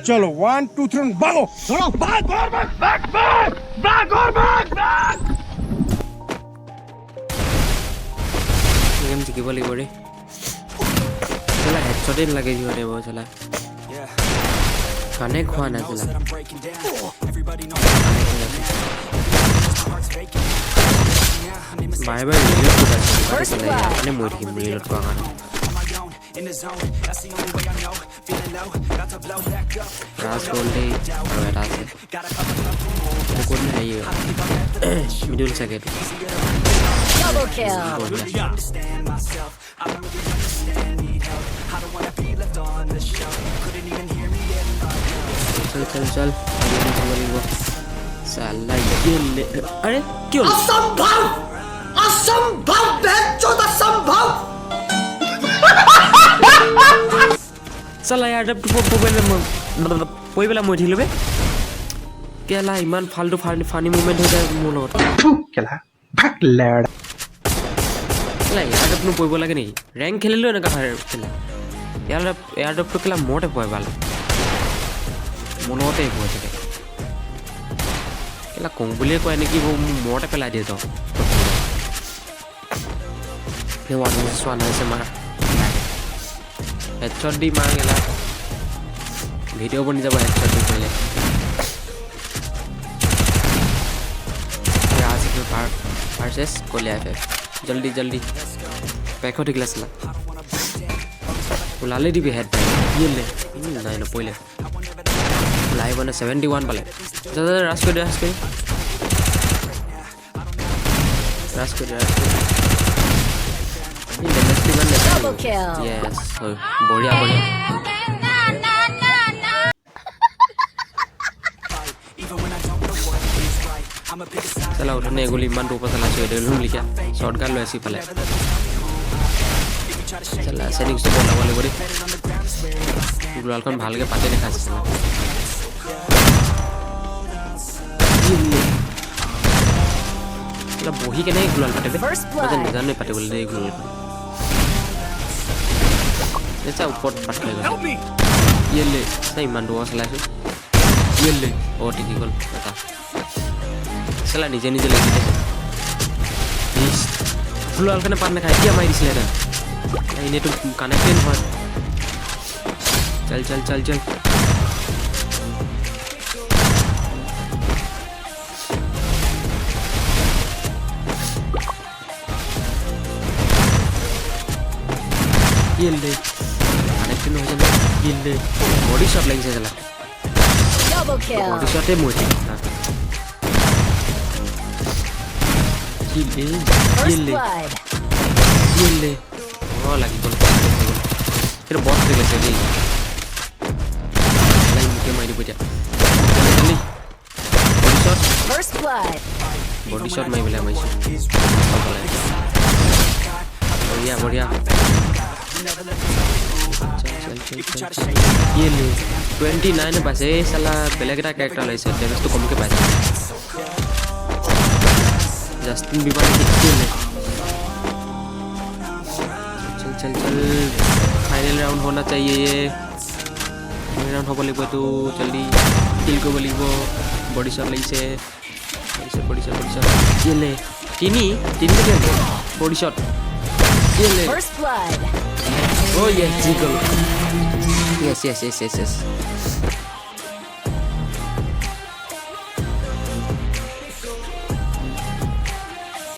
चलो 1 2 3 भागो चलो भाग और भाग भाग भाग भाग और भाग भाग गेम जिकिব লাগিব ৰে চলা হেডশটে লাগে জিৱৰে ব চলা কানে খোৱা না চলা বাৰে বাৰে ৰিলোড কৰি চলা মানে মই থাকিম ৰিলোড কৰা কাৰণে in the zone that's the only way I know feeling low about to blow back up ras golde aro eta ase ko nahi middle second double kill understand myself I don't really understand need help I don't want to be left on the shelf couldn't even hear me चल साला ये ले अरे क्यों असंभव असंभव बेचोद असंभव चला यार जब पहिले মই থিলবে কেলা ইমান ফালতু ফানি মোমেন্ট হৈ যায় মোৰ লগত কেলা ভাগ লেড কেলা ইয়াৰ জব নো পইব লাগে নেকি ৰ্যাঙ্ক খেলিলো এনেকা খেলা ইয়াৰ জব কেলা মোটে পয় ভাল মনতে পয় থাকে কেলা কং বুলিয়ে কয় নেকি মোটে পেলাই দিয়ে তো নে ওয়ান সোয়ান আছে মাৰ हेडशॉट दी मांगेला वीडियो बन जाबा हेडशॉट दी पहले आज के पार्ट वर्सेस कोलिया है जल्दी जल्दी पैक हो क्लास ला उलाले दी भी हेड ये ले नहीं ना पहले लाइव बने 71 वाले ज्यादा रश कर double kill yes बढ़िया बढ़िया चला उठने गोली मान रूप चला छे लूम लिखा शॉटगन लो ऐसी फले चला सेटिंग से बोला वाले बड़ी गुलाल कन भाल के पाते देखा चला चला बोही के नहीं गुलाल पाते मुझे निजान नहीं पाते बोले गुलाल ऐसा ऊपर पट लेगा ये ले सही मान दो असला से ये ले और ठीक है बता चला नीचे नीचे लगी थे इस फुल अलकने पार में खाई दिया मारी इसलिए ना इन्हें तो कनेक्टेड हुआ चल चल चल चल ये ले कनेक्टेड हो जाना ये ले बॉडी शॉट लगी से चला double kill बॉडी शॉट है मोटी ये ले ओ लगी बोल फिर बॉस से कैसे गई लाइन के मारी बजा जल्दी body shot first blood body shot मैं मिला मैं बढ़िया बढ़िया चल ये ले 29 बस ए साला पहले का कैरेक्टर ले से डैमेज तो कम के पास जस्टिन बीबर ने खेल ले चल चल चल फाइनल राउंड होना चाहिए ये फाइनल राउंड होबो लिबो तो जल्दी किल को बोलिबो बॉडी शॉट लई से बॉडी शॉट ये ले तीन के बॉडी शॉट ये ले first blood oh yes jiggle yes